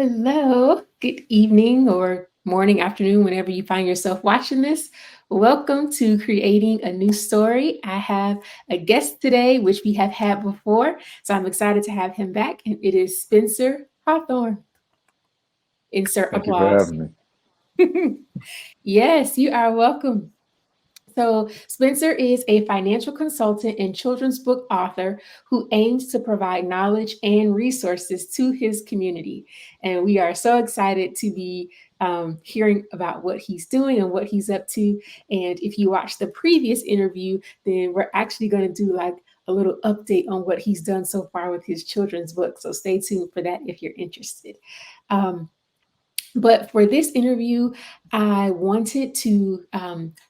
Hello, good evening or morning, afternoon, whenever you find yourself watching this. Welcome to Creating a New Story. I have a guest today, which we have had before, so I'm excited to have him back, and it is Spencer Hawthorne. Insert Thank you for applause. having me. Yes, you are welcome. So, Spencer is a financial consultant and children's book author who aims to provide knowledge and resources to his community. And we are so excited to be hearing about what he's doing and what he's up to. And if you watched the previous interview, then we're actually going to do like a little update on what he's done so far with his children's book. So, stay tuned for that if you're interested. Um, but for this interview, I wanted to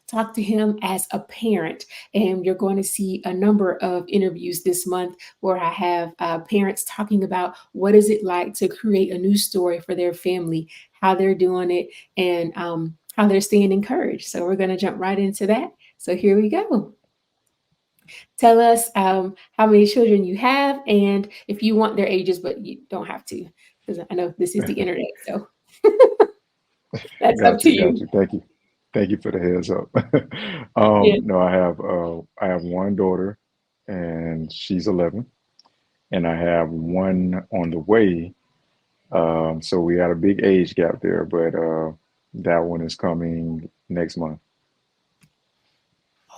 talk to him as a parent. And you're going to see a number of interviews this month where I have parents talking about what is it like to create a new story for their family, how they're doing it, and how they're staying encouraged. So we're going to jump right into that. So here we go. Tell us how many children you have, and if you want their ages, but you don't have to, because I know this is the internet. So that's up Got to you, got you. you. Thank you. Thank you for the heads up. Yeah. No, I have one daughter and she's 11 and I have one on the way. So we had a big age gap there, but that one is coming next month.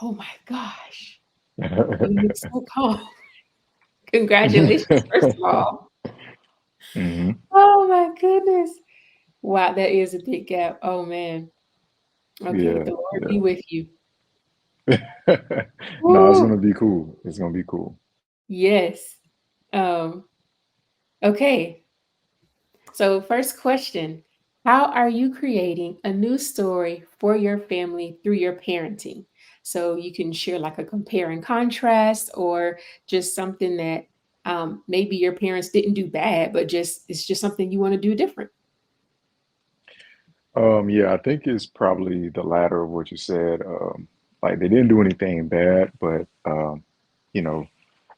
Oh my gosh. You look so calm. Congratulations, first of all. hmm Oh my goodness. Wow, that is a big gap. Oh man. Okay, Yeah, the Lord be yeah. with you. No, it's Woo. gonna be cool. It's gonna be cool. Yes. Um, okay. So first question. How are you creating a new story for your family through your parenting? So you can share like a compare and contrast or just something that maybe your parents didn't do bad, but just it's just something you want to do different. Yeah, I think it's probably the latter of what you said. Like they didn't do anything bad, but you know,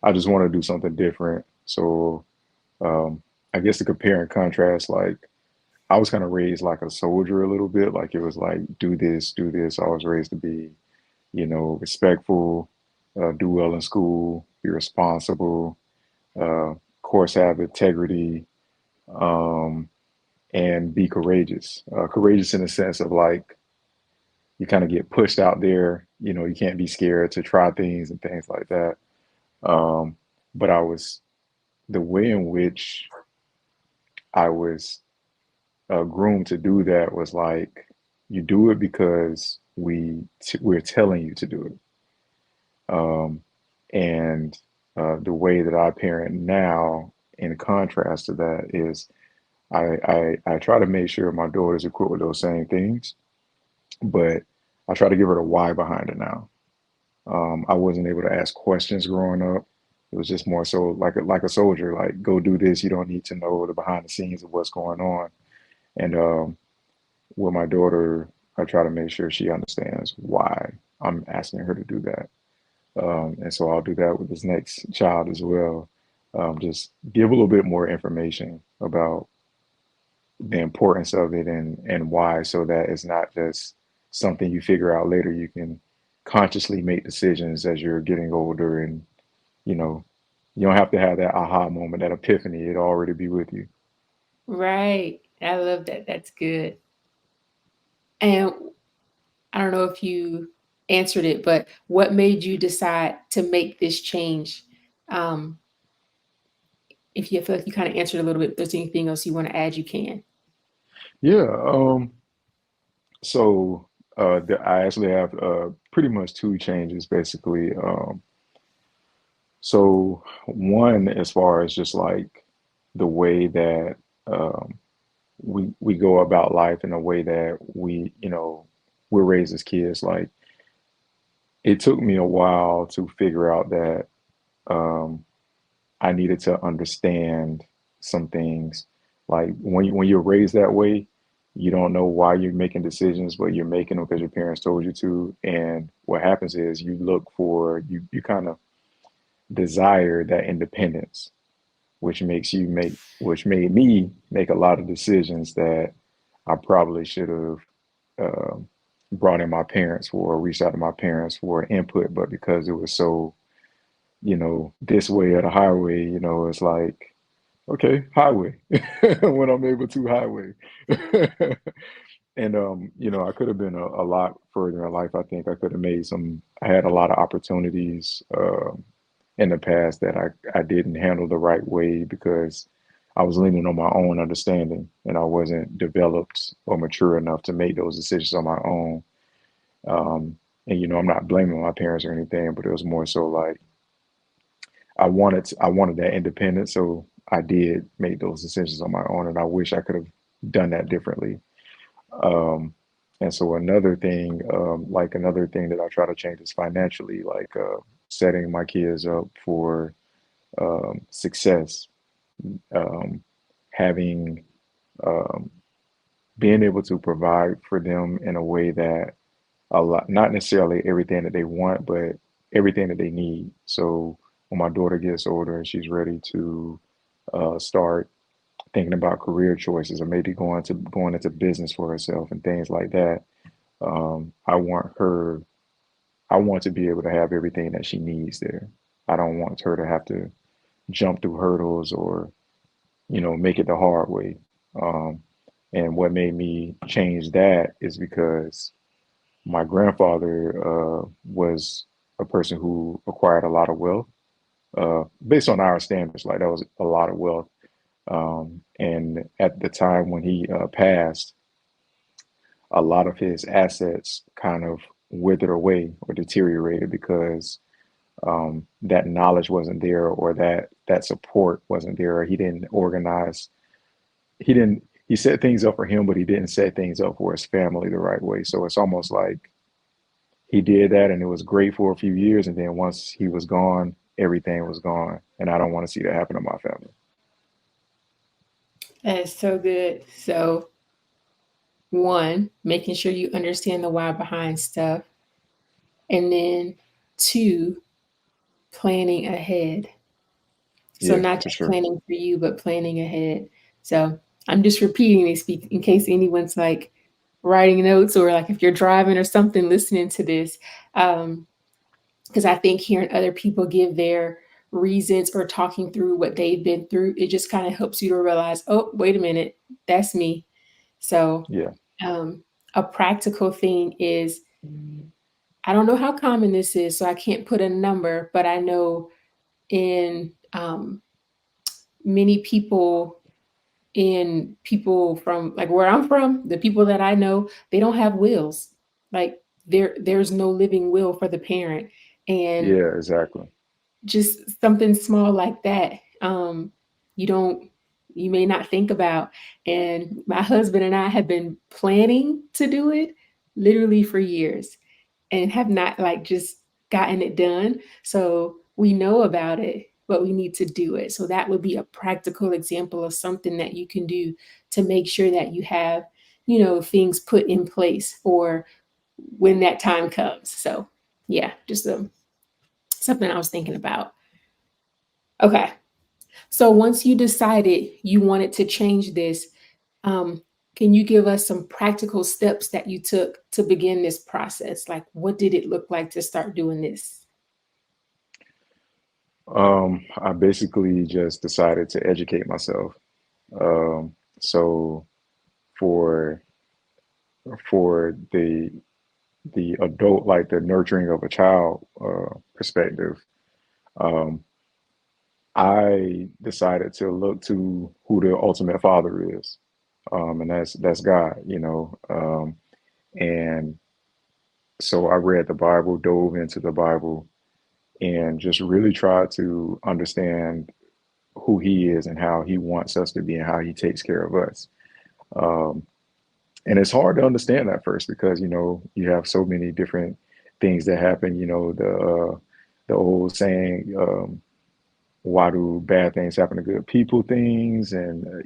I just want to do something different. So um, I guess to compare and contrast, like I was kind of raised like a soldier a little bit. Like it was like do this, do this. I was raised to be, respectful, do well in school, be responsible, of course, have integrity, um, and be courageous. Courageous in the sense of like you kind of get pushed out there. You can't be scared to try things and things like that. Um, but the way in which I was groomed to do that was like you do it because we're telling you to do it. Um, and the way that I parent now, in contrast to that, is I try to make sure my daughter's equipped with those same things, but I try to give her the why behind it now. I wasn't able to ask questions growing up. It was just more so like a soldier, like go do this. You don't need to know the behind the scenes of what's going on. And with my daughter, I try to make sure she understands why I'm asking her to do that. And so I'll do that with this next child as well. Just give a little bit more information about the importance of it and why, so that it's not just something you figure out later. You can consciously make decisions as you're getting older, and you know you don't have to have that aha moment, that epiphany. It'll already be with you. Right. I love that. That's good. And I don't know if you answered it, but what made you decide to make this change? Um, if you feel like you kind of answered a little bit, if there's anything else you want to add, you can. Yeah. So I actually have pretty much two changes basically. So one, as far as just like the way that um, we go about life, in a way that we're raised as kids. Like it took me a while to figure out that um, I needed to understand some things. Like when you're raised that way, you don't know why you're making decisions, but you're making them because your parents told you to. And what happens is you kind of desire that independence which made me make a lot of decisions that I probably should have uh, brought in my parents for, or reached out to my parents for input, but because it was so, this way or the highway, it's like, okay, highway, when I'm able to highway. And I could have been a lot further in life. I think I could have I had a lot of opportunities in the past that I didn't handle the right way because I was leaning on my own understanding and I wasn't developed or mature enough to make those decisions on my own. And I'm not blaming my parents or anything, but it was more so like I wanted that independence, so I did make those decisions on my own, and I wish I could have done that differently. Um, and so another thing that I try to change is financially, like setting my kids up for success, um, having um, being able to provide for them in a way that not necessarily everything that they want, but everything that they need. So when my daughter gets older and she's ready to start thinking about career choices or maybe going into business for herself and things like that, I want her. I want to be able to have everything that she needs there. I don't want her to have to jump through hurdles or make it the hard way. Um, and what made me change that is because my grandfather was a person who acquired a lot of wealth based on our standards. Like that was a lot of wealth. And at the time when he passed, a lot of his assets kind of withered away or deteriorated because that knowledge wasn't there or that support wasn't there. He didn't organize. He set things up for him, but he didn't set things up for his family the right way. So it's almost like he did that and it was great for a few years. And then once he was gone, everything was gone. And I don't want to see that happen to my family. That is so good. So, one, making sure you understand the why behind stuff. And then two, planning ahead. So, Yeah, not for just sure. planning for you, but planning ahead. So, I'm just repeating this in case anyone's like writing notes or like if you're driving or something listening to this. Um, because I think hearing other people give their reasons or talking through what they've been through, it just kind of helps you to realize, oh, wait a minute, that's me. So, Yeah. um, a practical thing is I don't know how common this is, so I can't put a number, but I know in many people, in people from like where I'm from, the people that I know, they don't have wills. Like there's no living will for the parent. And Yeah, exactly. just something small like that you don't you may not think about, and my husband and I have been planning to do it literally for years and have not like just gotten it done. So we know about it, but we need to do it. So that would be a practical example of something that you can do to make sure that you have, things put in place for when that time comes. So yeah, just something I was thinking about. Okay. So once you decided you wanted to change this, um, can you give us some practical steps that you took to begin this process? Like, what did it look like to start doing this? I basically just decided to educate myself. So for for the adult, like the nurturing of a child perspective, um, I decided to look to who the ultimate father is, and that's God, and so I read the Bible, dove into the Bible, and just really tried to understand who He is and how He wants us to be and how He takes care of us. Um, and it's hard to understand at first because you have so many different things that happen. The old saying, "Why do bad things happen to good people?" Things, and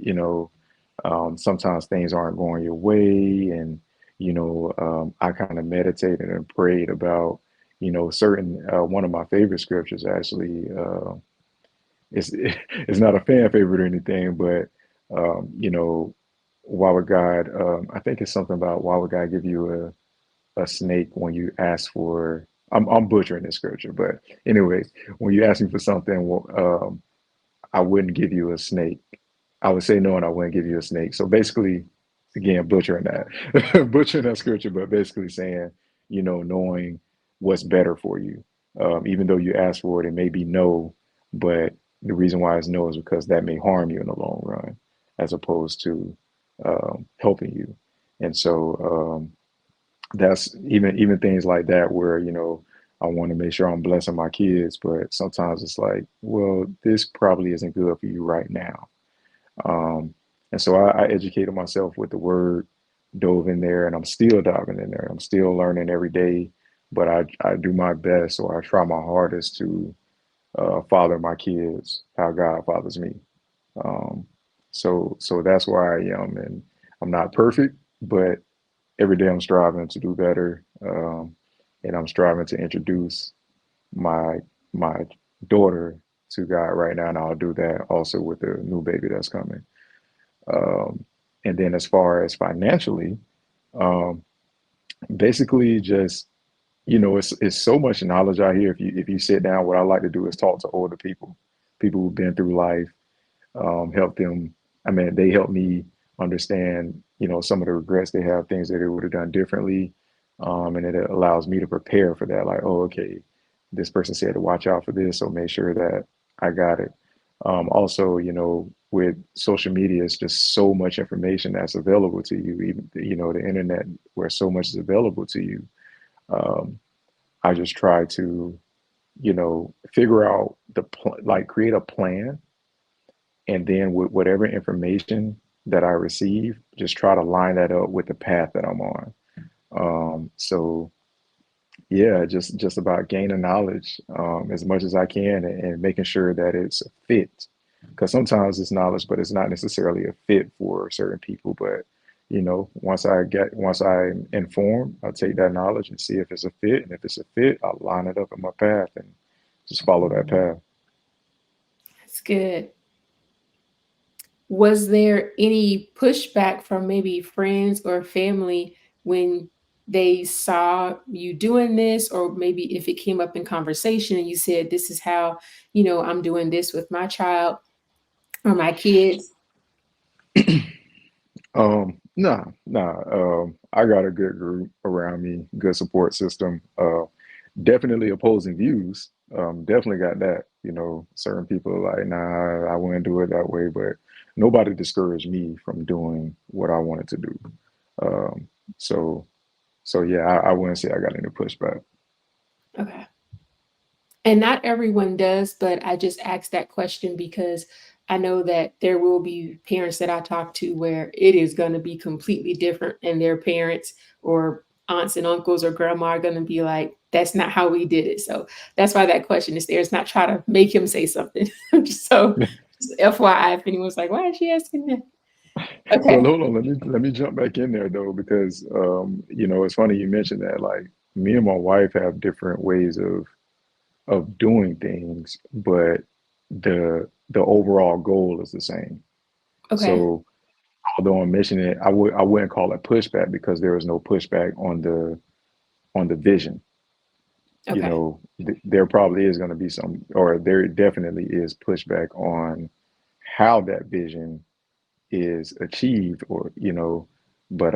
sometimes things aren't going your way, and I kind of meditated and prayed about certain one of my favorite scriptures actually. it's it's not a fan favorite or anything, but you know, why would God? I think it's something about why would God give you a snake when you ask for? I'm butchering this scripture, but anyways, when you ask me for something, well, I wouldn't give you a snake. I would say no, and I wouldn't give you a snake. So basically, again, butchering that, butchering that scripture, but basically saying, you know, knowing what's better for you. Even though you ask for it, it may be no, but the reason why it's no is because that may harm you in the long run, as opposed to helping you. And so that's even things like that where, you know, I want to make sure I'm blessing my kids, but sometimes it's like, well, this probably isn't good for you right now. um, and so I educated myself with the word, dove in there, and I'm still diving in there. I'm still learning every day, but I do my best, or I try my hardest to father my kids how God fathers me. Um, so that's where I am, and I'm not perfect, but every day I'm striving to do better, and I'm striving to introduce my my daughter to God right now, and I'll do that also with the new baby that's coming. Um, and then as far as financially, um, basically just, you know, it's so much knowledge out here. If you sit down, what I like to do is talk to older people, people who've been through life, help them. I mean, they help me understand, you know, some of the regrets they have, things that they would have done differently. And it allows me to prepare for that. Like, oh, okay, this person said to watch out for this, so make sure that I got it. Also, you know, with social media, it's just so much information that's available to you. Even, you know, the internet, where so much is available to you. Um, I just try to, you know, figure out like create a plan, and then with whatever information that I receive, just try to line that up with the path that I'm on. So yeah, just about gaining knowledge as much as I can, and making sure that it's a fit. Because sometimes it's knowledge, but it's not necessarily a fit for certain people. But you know, once I'm informed, I'll take that knowledge and see if it's a fit, and if it's a fit, I'll line it up in my path and just follow that path. That's good. Was there any pushback from maybe friends or family when they saw you doing this, or maybe if it came up in conversation and you said, this is how, I'm doing this with my child or my kids? Nah. I got a good group around me, good support system. Definitely opposing views. Definitely got that. You know, certain people are like, nah, I wouldn't do it that way, but nobody discouraged me from doing what I wanted to do. Um, so, so yeah, I wouldn't say I got any pushback. Okay. And not everyone does, but I just asked that question because I know that there will be parents that I talk to where it is going to be completely different, and their parents or aunts and uncles or grandma are going to be like, that's not how we did it. So that's why that question is there. It's not try to make him say something. So just FYI, if anyone's like, why is she asking that? Well, Okay. hold on. Let me jump back in there though, because you know, it's funny you mentioned that. Like me and my wife have different ways of doing things, but the overall goal is the same. Okay. So although I'm mentioning it, I wouldn't call it pushback because there is no pushback on the vision. You Okay. know, there probably is going to be some, or there definitely is pushback on how that vision is achieved, or you know, but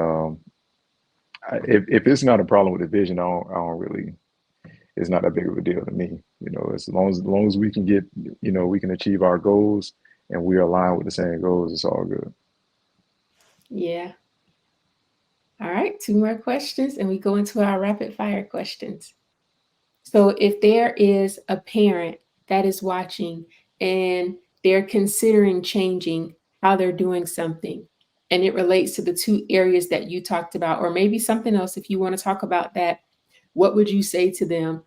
if it's not a problem with the vision, I don't really. It's not that big of a deal to me. You know, as long as we can get, you know, we can achieve our goals and we align with the same goals, it's all good. Yeah. All right. Two more questions, and we go into our rapid fire questions. So, if there is a parent that is watching and they're considering changing how they're doing something, and it relates to the two areas that you talked about, or maybe something else, if you want to talk about that, what would you say to them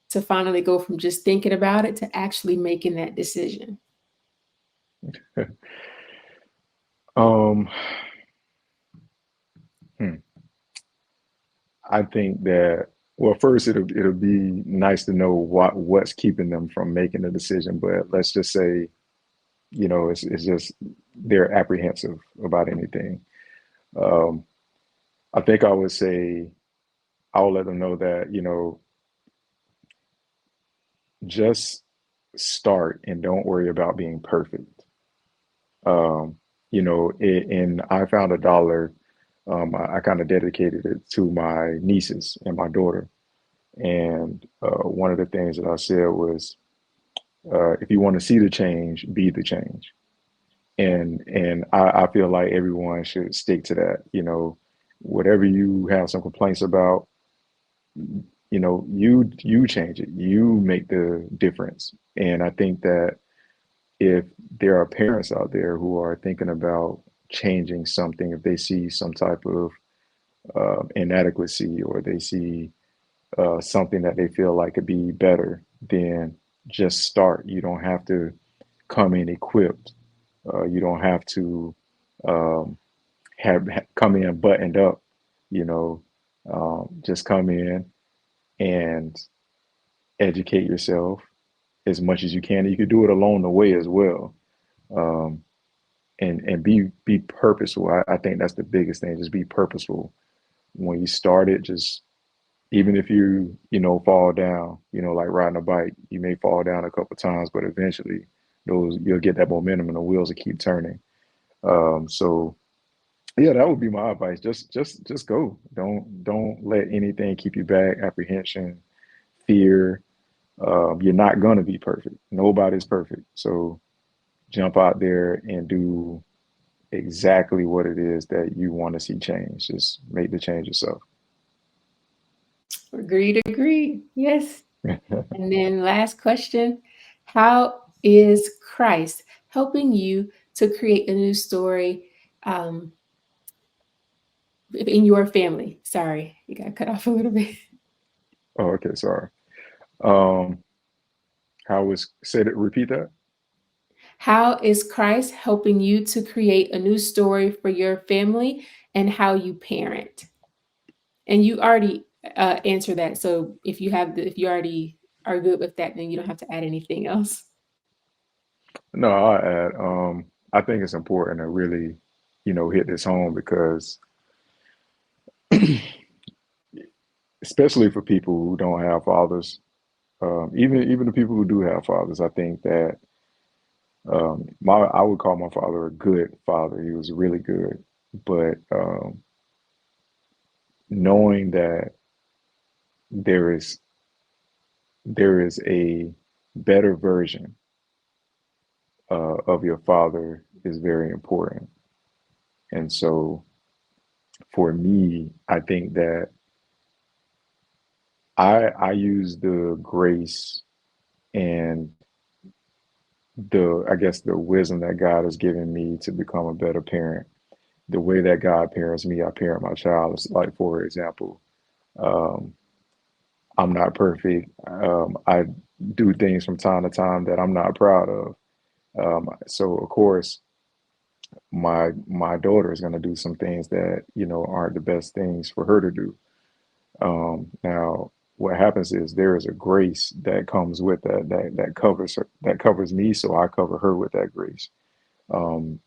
to finally go from just thinking about it to actually making that decision? Um, hmm. I think that, well, first it'll be nice to know what's keeping them from making a decision. But let's just say it's just they're apprehensive about anything. Um, I think I would say I'll let them know that, just start and don't worry about being perfect. Um, and I found a dollar. I kind of dedicated it to my nieces and my daughter. And one of the things that I said was, if you want to see the change, be the change. And I feel like everyone should stick to that. Whatever you have some complaints about, you change it. You make the difference. And I think that if there are parents out there who are thinking about changing something, if they see some type of inadequacy, or they see something that they feel like could be better, then just start. You don't have to come in equipped. You don't have to um, come in buttoned up. You know, just come in and educate yourself as much as you can. You could do it along the way as well. Um, and be purposeful. I think that's the biggest thing. Just be purposeful when you start it. Just even if fall down, like riding a bike, you may fall down a couple times, but eventually those you'll get that momentum and the wheels will keep turning. So yeah, that would be my advice. Just go. Don't let anything keep you back. Apprehension, fear. You're not gonna be perfect. Nobody's perfect. So jump out there and do exactly what it is that you want to see change. Just make the change yourself. Agreed, agreed. Yes. And then last question, how is Christ helping you to create a new story um, in your family? Sorry, you got cut off a little bit. Oh, okay, sorry. Um, how was say that? Repeat that. How is Christ helping you to create a new story for your family and how you parent? And you already answered that. So if you already are good with that, then you don't have to add anything else. No, I'll add. I think it's important to really, hit this home because, especially for people who don't have fathers, even the people who do have fathers, I think that my I would call my father a good father. He was really good, but knowing that there is there is a better version of your father is very important. And so for me, I think that I use the grace and the I guess the wisdom that God has given me to become a better parent. The way that God parents me, I parent my child. It's like, for example, um, I'm not perfect. I do things from time to time that I'm not proud of. So of course, my daughter is going to do some things that aren't the best things for her to do. Now, what happens is there is a grace that comes with that covers her, that covers me, so I cover her with that grace. Um,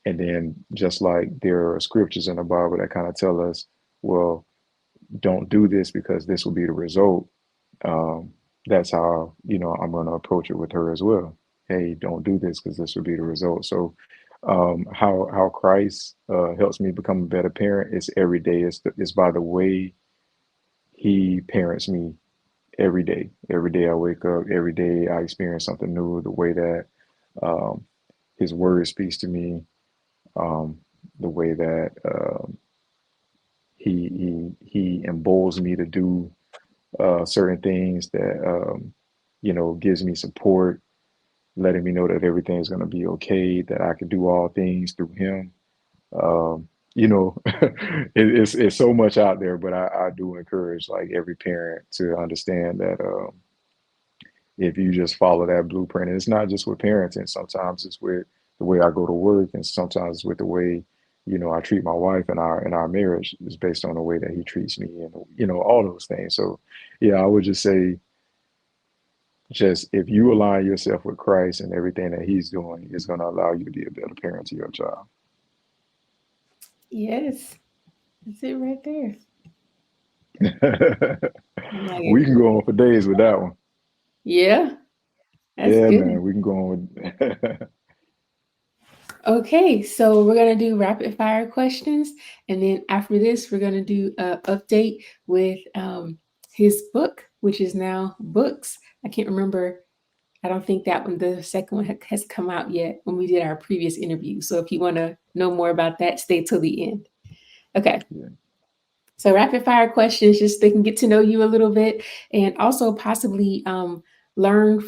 and then just like there are scriptures in the Bible that kind of tell us, well, don't do this because this will be the result. Um, that's how I'm going to approach it with her as well. Hey, don't do this because this will be the result. So, how Christ helps me become a better parent is every day. It's by the way He parents me every day. Every day I wake up, every day I experience something new. The way that um, His Word speaks to me, um, the way that He emboldens me to do certain things that gives me support, letting me know that everything's going to be okay, that I can do all things through Him. It's so much out there, but I do encourage like every parent to understand that if you just follow that blueprint, and it's not just with parenting. Sometimes it's with the way I go to work, and sometimes it's with the way I treat my wife, and our marriage is based on the way that he treats me, and all those things. So yeah, I would just say just if you align yourself with Christ and everything that He's doing, it's going to allow you to be a better parent to your child. Yes, that's it right there. I'm like, We can go on for days with that one. yeah, that's Yeah, good. man, we can go on with. Okay, so we're gonna do rapid fire questions, and then after this, we're gonna do a update with his book, which is now books. I can't remember. I don't think that one, the second one, has come out yet when we did our previous interview. So if you want to know more about that, stay till the end. Okay. Yeah, So rapid fire questions, just they can get to know you a little bit, and also possibly learn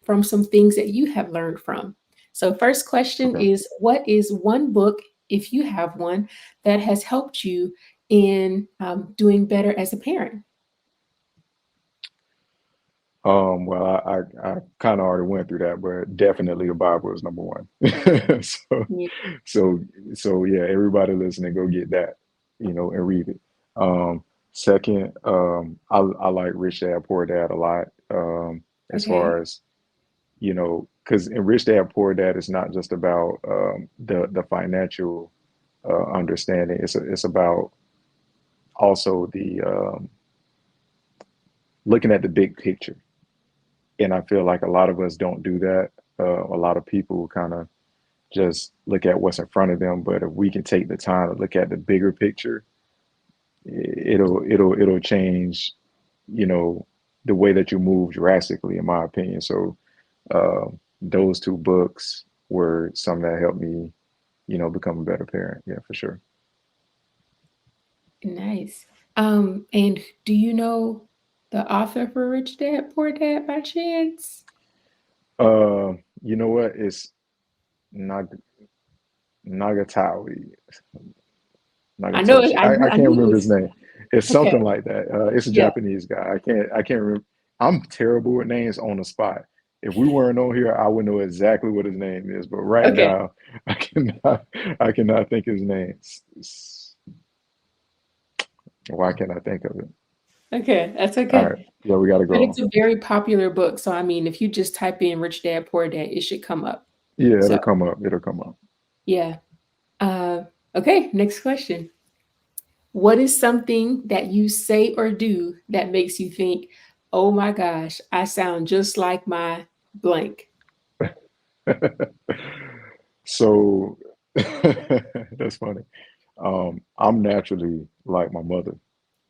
from some things that you have learned from. So first question okay. is, what is one book, if you have one, that has helped you in doing better as a parent? Well, I kind of already went through that, but definitely the Bible is number one. So, Yeah. so, so yeah, everybody listening, go get that, and read it. Second, I like Rich Dad Poor Dad a lot. As Okay. far as because in Rich Dad Poor Dad, it's not just about the financial understanding. It's about also the looking at the big picture. And I feel like a lot of us don't do that. A lot of people kind of just look at what's in front of them. But if we can take the time to look at the bigger picture, it'll change, you know, the way that you move drastically, in my opinion. So uh, those two books were something that helped me, become a better parent. Yeah, for sure. Nice. And do you know the author for Rich Dad Poor Dad by chance? You know what? It's Nag Nagatawi. I know it. Nagatoshi. I I can't knew it remember his was name. It's okay. something like that. It's a Yeah. Japanese guy. I can't remember. I'm terrible with names on the spot. If we weren't on here, I would know exactly what his name is. But right Okay. now, I cannot. I cannot think his name. Why can't I think of it? Okay. That's All okay. right. Yeah, we got to But go. it's a very popular book. So I mean, if you just type in Rich Dad Poor Dad, it should come up. Yeah, So it'll come up. It'll come up. yeah. Uh, okay. Next question. What is something that you say or do that makes you think, oh my gosh, I sound just like my blank? So that's funny. I'm naturally like my mother.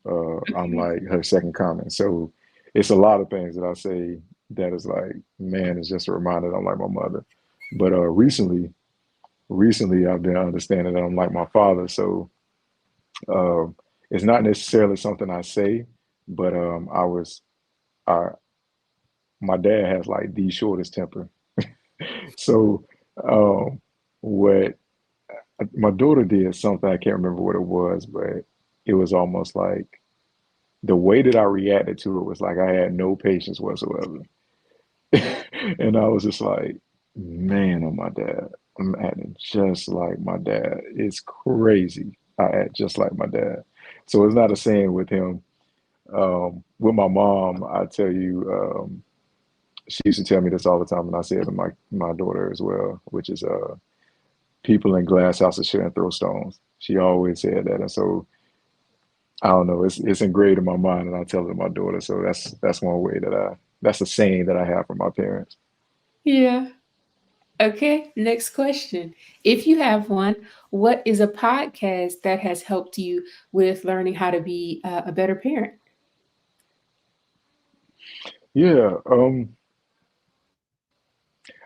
I'm Okay. like her second comment. So it's a lot of things that I say that is like, man, it's just a reminder that I'm like my mother. But recently I've been understanding that I'm like my father. So uh, it's not necessarily something I say, but I, my dad has like the shortest temper. So um, what my daughter did something, I can't remember what it was, but it was almost like the way that I reacted to it was like I had no patience whatsoever. And I was just like, man, oh my dad. I'm acting just like my dad. It's crazy. I act just like my dad. So it's not a saying with him. With my mom, I tell you, she used to tell me this all the time, and I say it to my daughter as well, which is people in glass houses shouldn't throw stones. She always said that, and so I don't know. It's engraved in my mind, and I tell it to my daughter. So that's one way that's a saying that I have from my parents. Yeah. Okay. Next question. If you have one, what is a podcast that has helped you with learning how to be a better parent? Yeah.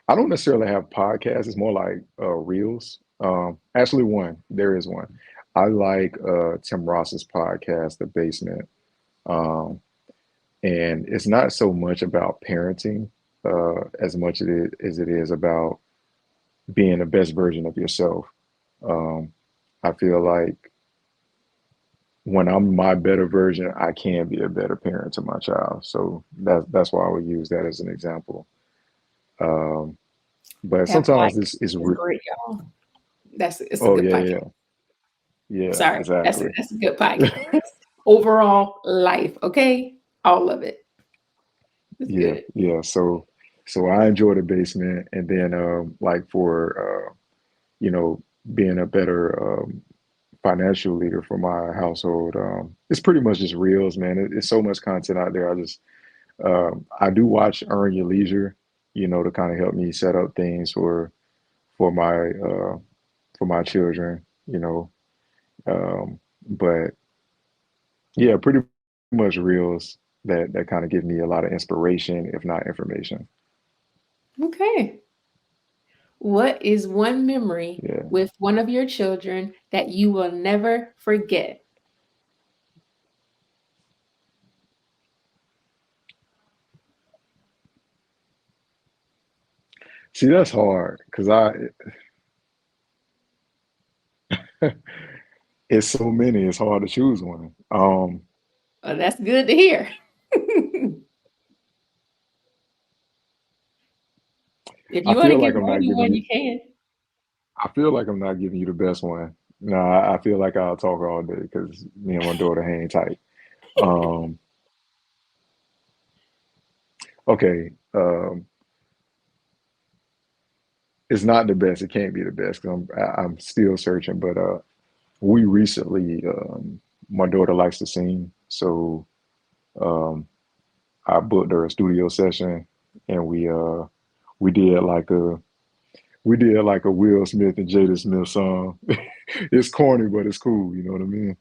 I don't necessarily have podcasts. It's more like reels. Actually, there is one. I like Tim Ross's podcast, The Basement, um, and it's not so much about parenting as much as it is about being the best version of yourself. Um, I feel like when I'm my better version, I can be a better parent to my child. So that's why I would use that as an example. Um, but That sometimes podcast this is is great, y'all. It's a oh good yeah, podcast. yeah, yeah, Sorry, exactly. that's a good podcast. Overall life, okay, all of it. That's Yeah, good. yeah. So I enjoy the basement, and then like for you know, being a better financial leader for my household, it's pretty much just reels, man. It's so much content out there. I do watch Earn Your Leisure, you know, to kind of help me set up things for my children, you know. But yeah, pretty much reels that kind of give me a lot of inspiration, if not information. Okay. What is one memory Yeah. with one of your children that you will never forget? See, that's hard because it's so many. It's hard to choose one. Oh, that's good to hear. If I you want to feel give like I'm more not than giving one, you. you can. I feel like I'm not giving you the best one. No, I feel like I'll talk all day because me and my daughter hang tight. Um, okay, it's not the best. It can't be the best because I'm still searching. But we recently, my daughter likes to sing, so um, I booked her a studio session, and we did like a we did like a Will Smith and Jada Smith song. It's corny, but it's cool. You know what I mean?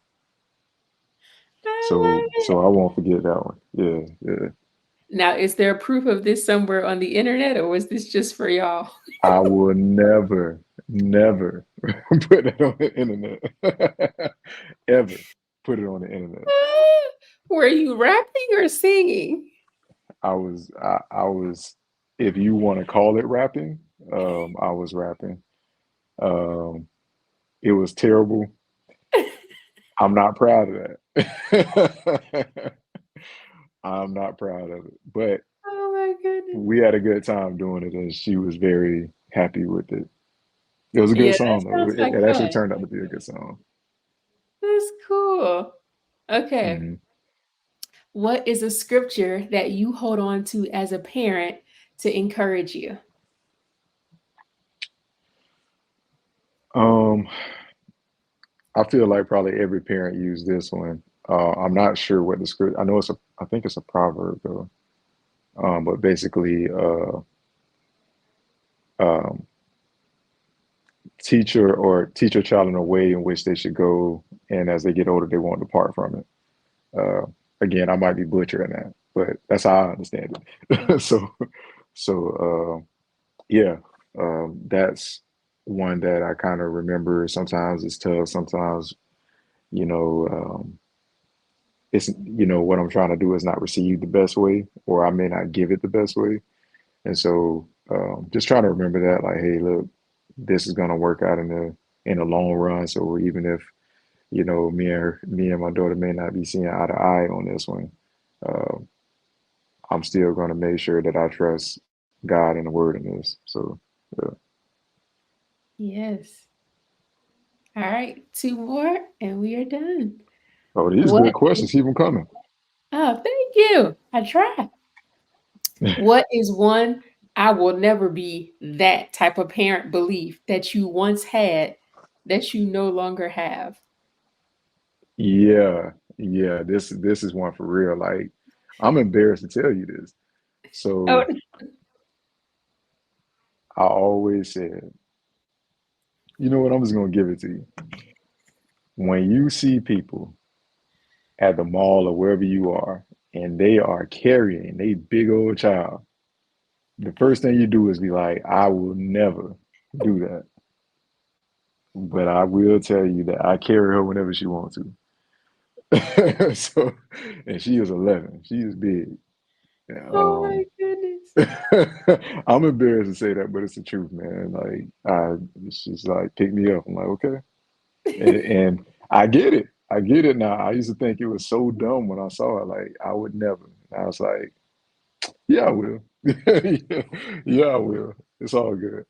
I So love I it. won't forget that one. Yeah, yeah. Now, is there proof of this somewhere on the internet, or was this just for y'all? I will never, never put that on the internet. Ever put it on the internet. Were you rapping or singing? I was, if you want to call it rapping, I was rapping. Um, it was terrible. I'm not proud of that. I'm not proud of it, but Oh my goodness. we had a good time doing it, and she was very happy with it. It was a good Yeah, that song, though. sounds like It actually fun. turned out to be a good song. That's cool. Okay. Mhm. What is a scripture that you hold on to as a parent to encourage you? Um, I feel like probably every parent used this one. I'm not sure what the script. I know I think it's a proverb though. But basically, um, teach your child in a way in which they should go, and as they get older, they won't depart from it. Uh, Again, I might be butchering that, but that's how I understand it. So yeah, that's one that I kind of remember. Sometimes it's tough. Sometimes you know. It's what I'm trying to do is not receive the best way, or I may not give it the best way. And so just trying to remember that, like, hey, look, this is gonna work out in the long run. So even if me and my daughter may not be seeing eye to eye on this one, uh, I'm still gonna make sure that I trust God and the Word in this. So yeah. Yes. All right, two more and we are done. Oh, these What? good questions keep them coming. Oh, thank you. I tried. What is one I will never be that type of parent belief that you once had that you no longer have? Yeah, yeah. This is one for real. Like, I'm embarrassed to tell you this. Oh, So I always said, you know what? I'm just gonna give it to you. When you see people at the mall or wherever you are, and they are carrying a big old child, the first thing you do is be like, I will never do that. But I will tell you that I carry her whenever she wants to. So, and she is 11. She is big. oh Um, my goodness. I'm embarrassed to say that, but it's the truth, man. She's like, pick me up. I'm like, okay. And I get it. I get it now. I used to think it was so dumb when I saw it. Like, I would never. And I was like, yeah, I will. Yeah, yeah, I will. It's all good.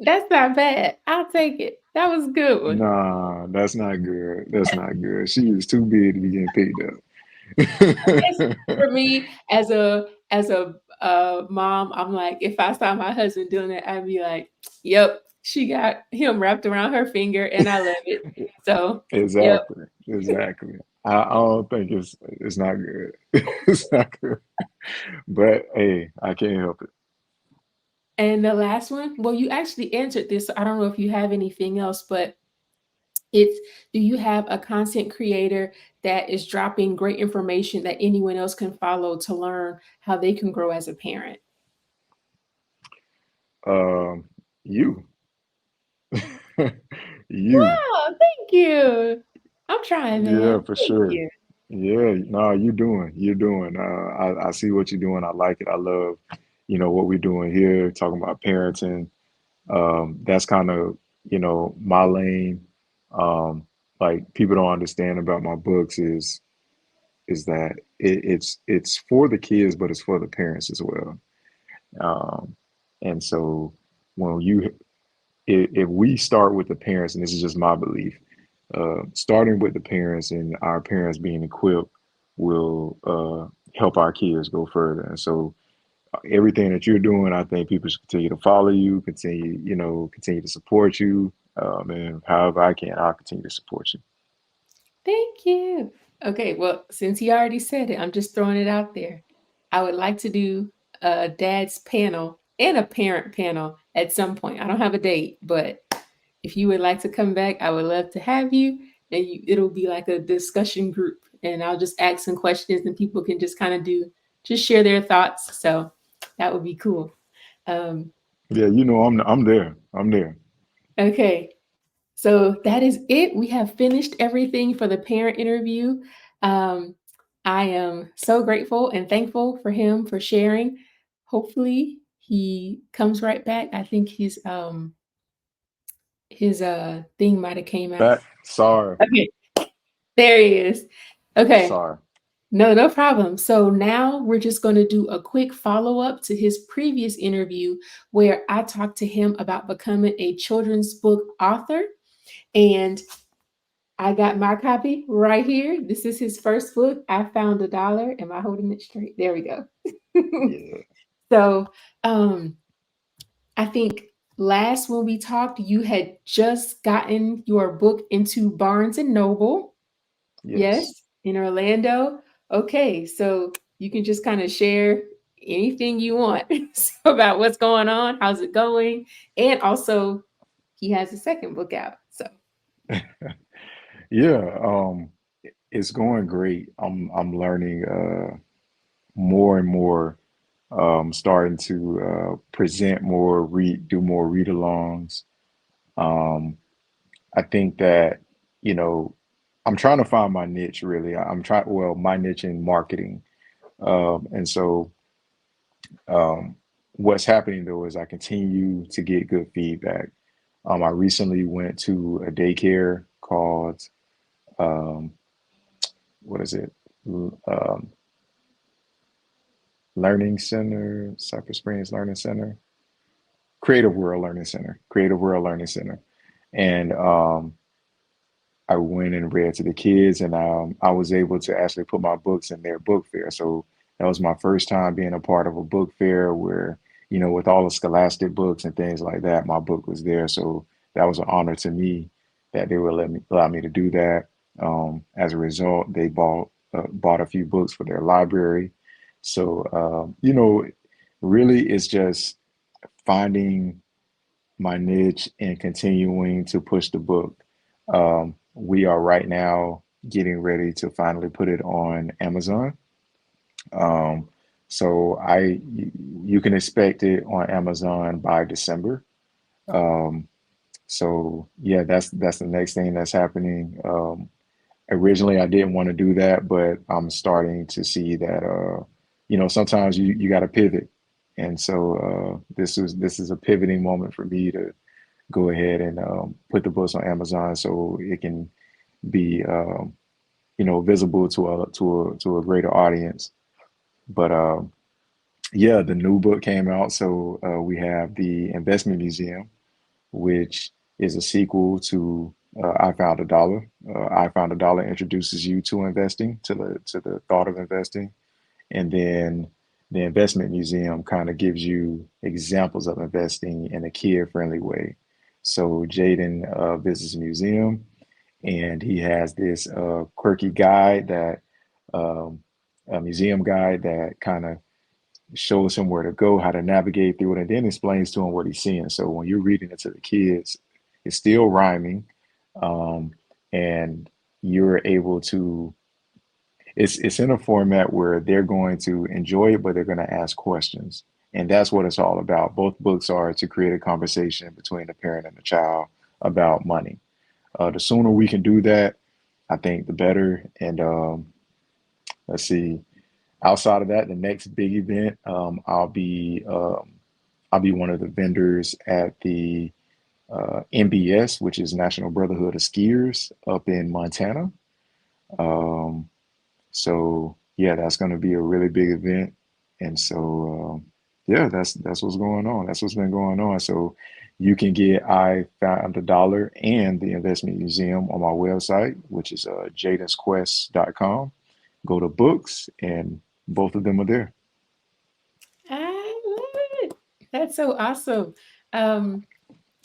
That's not bad. I'll take it. That was a good one. Nah, that's not good. That's not good. She is too big to be getting picked up. Guess for me, as a mom, I'm like, if I saw my husband doing that, I'd be like, "Yep, she got him wrapped around her finger, and I love it." So, yep. Exactly, exactly. I don't think it's not good. It's not good. But hey, I can't help it. And the last one, well, you actually answered this. So I don't know if you have anything else, but it's, do you have a content creator that is dropping great information that anyone else can follow to learn how they can grow as a parent? Um, you, you, Wow, thank you. I'm trying, yeah, man. for Thank sure. you. Yeah, no, you're doing. I see what you're doing. I like it. I love, what we're doing here, talking about parenting. That's kind of, my lane. Um, like people don't understand about my books is that it's for the kids, but it's for the parents as well. Um, and so when if we start with the parents, and this is just my belief, starting with the parents and our parents being equipped will help our kids go further. And so everything that you're doing, I think people should continue to follow you, continue to support you. And however I can, I'll continue to support you. Thank you. Okay, well, since he already said it, I'm just throwing it out there. I would like to do a dad's panel and a parent panel at some point. I don't have a date, but if you would like to come back, I would love to have you. And it'll be like a discussion group, and I'll just ask some questions, and people can just kind of just share their thoughts. So that would be cool. Um, Yeah, I'm there. I'm there. okay, so that is it. We have finished everything for the parent interview. Um, I am so grateful and thankful for him for sharing. Hopefully, he comes right back. I think his thing might have came out. Back. Sorry. Okay, there he is. Okay, Sorry. no, no problem. So now we're just going to do a quick follow up to his previous interview where I talked to him about becoming a children's book author. And I got my copy right here. This is his first book. I found $1. Am I holding it straight? There we go. Yeah. So, um, I think last when we talked, you had just gotten your book into Barnes and Noble. Yes. Yes, in Orlando. Okay, so you can just kind of share anything you want about what's going on, how's it going, and also he has a second book out. So Yeah. It's going great. I'm learning more and more. Starting to present more, do more read-alongs. Um, I think that, you know, I'm trying to find my niche really. I'm trying, well, my niche in marketing. And so um, what's happening though is I continue to get good feedback. I recently went to a daycare called, um, what is it? Um, Learning Center, Cypress Springs Learning Center, Creative World Learning Center. And I went and read to the kids, and I was able to actually put my books in their book fair. So that was my first time being a part of a book fair where, with all the scholastic books and things like that, my book was there. So that was an honor to me that they would allow me to do that. As a result, they bought a few books for their library. So really, it's just finding my niche and continuing to push the book. We are right now getting ready to finally put it on Amazon. Um, so you can expect it on Amazon by December. Um, so yeah, that's the next thing that's happening. Originally, I didn't want to do that, but I'm starting to see that sometimes you got to pivot, and so this is a pivoting moment for me to go ahead and put the books on Amazon so it can be visible to a greater audience. But yeah, the new book came out, so we have the Investment Museum, which is a sequel to I Found a Dollar. I Found a Dollar introduces you to investing, to the thought of investing, and then the Investment Museum kind of gives you examples of investing in a kid-friendly way. So Jayden visits a museum, and he has this quirky guide that um, a museum guide that kind of shows him where to go, how to navigate through it, and then explains to him what he's seeing. So when you're reading it to the kids, it's still rhyming, um, and you're able to. It's in a format where they're going to enjoy it, but they're going to ask questions, and that's what it's all about. Both books are to create a conversation between the parent and the child about money. The sooner we can do that, I think the better. And let's see. Outside of that, the next big event, I'll be one of the vendors at the NBS, which is National Brotherhood of Skiers up in Montana. Um, so yeah, that's going to be a really big event, and so yeah, that's what's going on. That's what's been going on. So you can get I Found a Dollar and the Investment Museum on my website, which is jadensquest.com. Go to books, and both of them are there. I love it. That's so awesome. Um,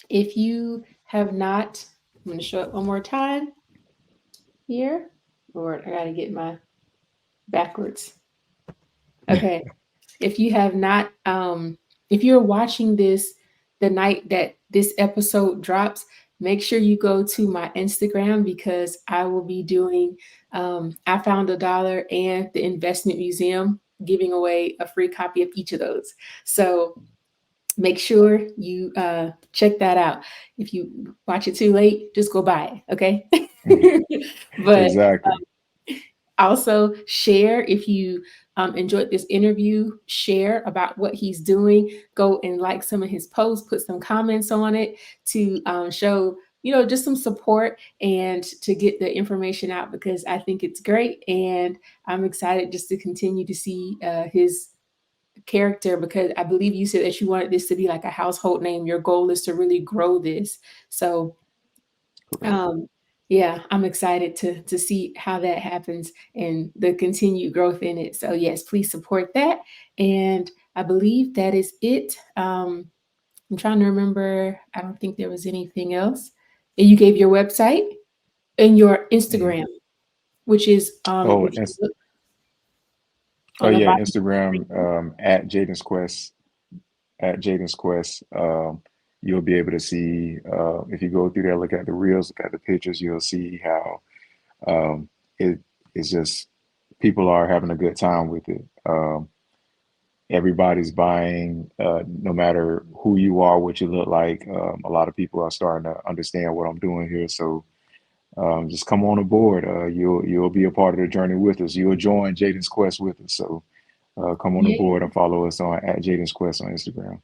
if you have not, I'm going to show it one more time here. Lord, I got to get my backwards. Okay. If you have not, if you're watching this the night that this episode drops, make sure you go to my Instagram because I will be doing I Found a Dollar and the Investment Museum, giving away a free copy of each of those. So make sure you check that out. If you watch it too late, just go buy it, okay? But Exactly. also, share if you enjoyed this interview, share about what he's doing. Go and like some of his posts, put some comments on it to show, just some support and to get the information out because I think it's great. And I'm excited just to continue to see his character because I believe you said that you wanted this to be like a household name. Your goal is to really grow this. So Correct. um, yeah, I'm excited to see how that happens and the continued growth in it. So yes, please support that. And I believe that is it. I'm trying to remember. I don't think there was anything else. And you gave your website and your Mhm. Instagram, which is Oh, if you look oh on the yeah, bottom. Instagram at Jaden's Quest at Jaden's Quest. You'll be able to see if you go through there, look at the reels, look at the pictures. You'll see how um, it it's just people are having a good time with it. Everybody's buying, no matter who you are, what you look like. A lot of people are starting to understand what I'm doing here. So just come on aboard. You'll be a part of the journey with us. You'll join Jaden's Quest with us. So come on Yeah. aboard and follow us on at Jaden's Quest on Instagram.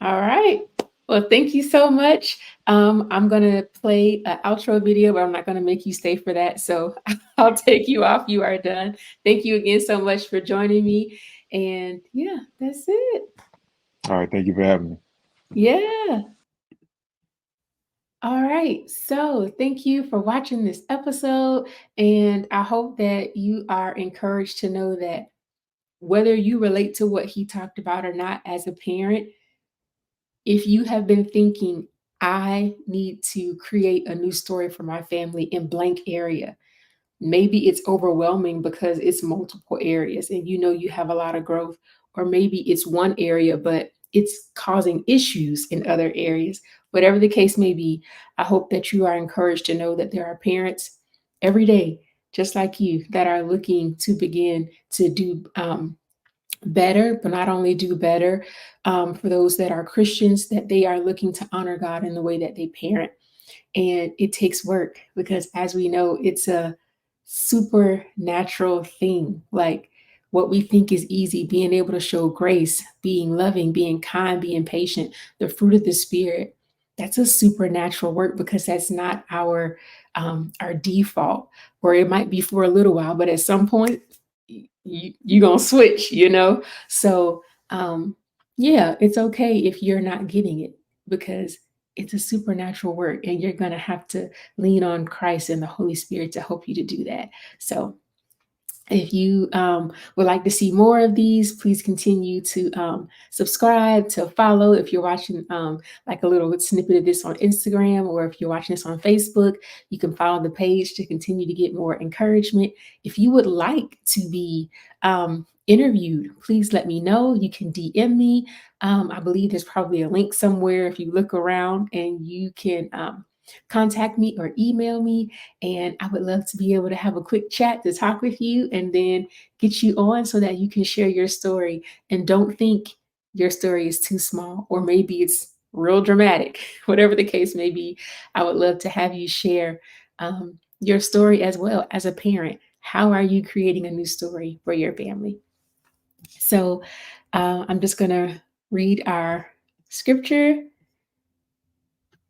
All right. Well, thank you so much. I'm going to play an outro video, but I'm not going to make you stay for that. So I'll take you off. You are done. Thank you again so much for joining me. And yeah, that's it. All right, thank you for having me. Yeah. All right. So thank you for watching this episode. And I hope that you are encouraged to know that whether you relate to what he talked about or not as a parent, if you have been thinking, I need to create a new story for my family in blank area, maybe it's overwhelming because it's multiple areas and you have a lot of growth, or maybe it's one area, but it's causing issues in other areas. Whatever the case may be, I hope that you are encouraged to know that there are parents every day, just like you, that are looking to begin to do better, but not only do better for those that are Christians, that they are looking to honor God in the way that they parent. And it takes work because, as we know, it's a supernatural thing. Like what we think is easy, being able to show grace, being loving, being kind, being patient, the fruit of the Spirit. That's a supernatural work because that's not our default, or it might be for a little while, but at some point you gonna switch. So yeah, it's okay if you're not getting it because it's a supernatural work, and you're going to have to lean on Christ and the Holy Spirit to help you to do that. So if you would like to see more of these, please continue to subscribe, to follow. If you're watching like a little snippet of this on Instagram, or if you're watching this on Facebook, you can follow the page to continue to get more encouragement. If you would like to be interviewed, please let me know. You can DM me. I believe there's probably a link somewhere if you look around, and you can contact me or email me, and I would love to be able to have a quick chat to talk with you and then get you on so that you can share your story. And don't think your story is too small, or maybe it's real dramatic. Whatever the case may be, I would love to have you share your story as well as a parent. How are you creating a new story for your family? So I'm just going to read our scripture,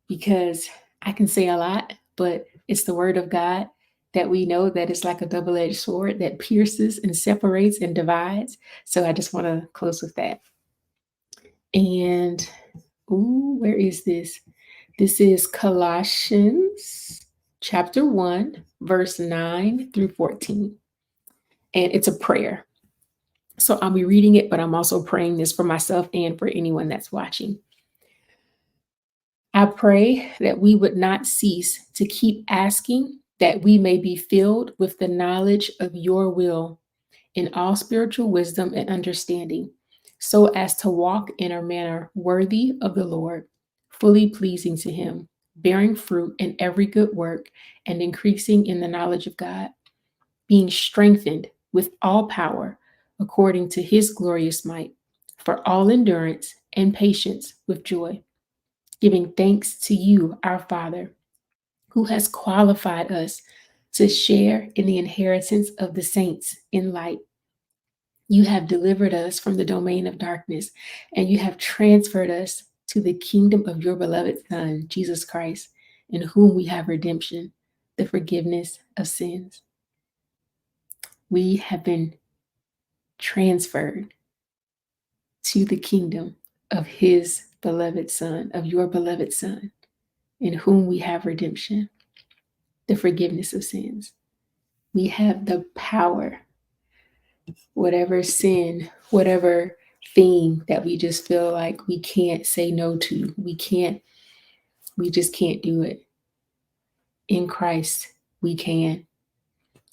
because I can say a lot, but it's the word of God that we know that is like a double-edged sword that pierces and separates and divides. So I just want to close with that. And where is this? This is Colossians chapter 1, verse 9 through 14. And it's a prayer. So I'll be reading it, but I'm also praying this for myself and for anyone that's watching. I pray that we would not cease to keep asking that we may be filled with the knowledge of your will in all spiritual wisdom and understanding, so as to walk in a manner worthy of the Lord, fully pleasing to him, bearing fruit in every good work and increasing in the knowledge of God, being strengthened with all power according to his glorious might, for all endurance and patience with joy, giving thanks to you, our Father, who has qualified us to share in the inheritance of the saints in light. You have delivered us from the domain of darkness, and you have transferred us to the kingdom of your beloved Son, Jesus Christ, in whom we have redemption, the forgiveness of sins. We have been transferred to the kingdom of his beloved Son, of your beloved Son, in whom we have redemption, the forgiveness of sins. We have the power, whatever sin, whatever thing that we just feel like we can't say no to, we just can't do it. In Christ, we can.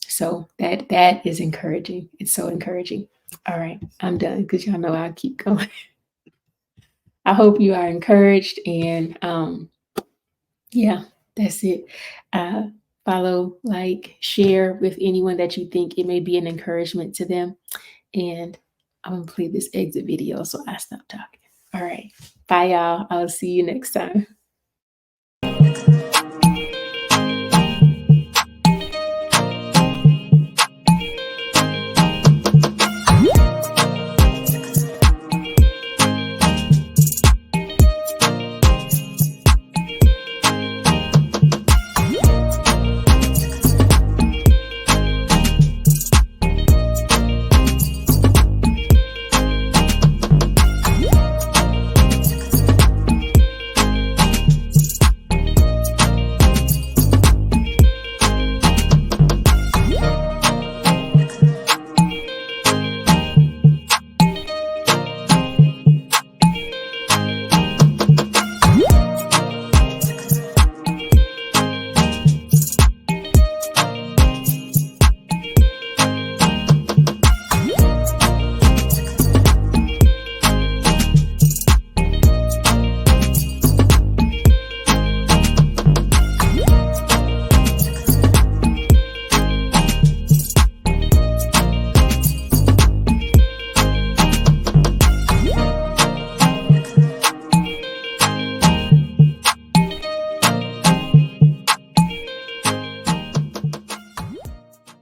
So that is encouraging. It's so encouraging. All right, I'm done, because y'all know I'll keep going. I hope you are encouraged, and yeah, that's it. Follow, like, share with anyone that you think it may be an encouragement to them. And I'm going to play this exit video so I stop talking. All right. Bye, y'all. I'll see you next time.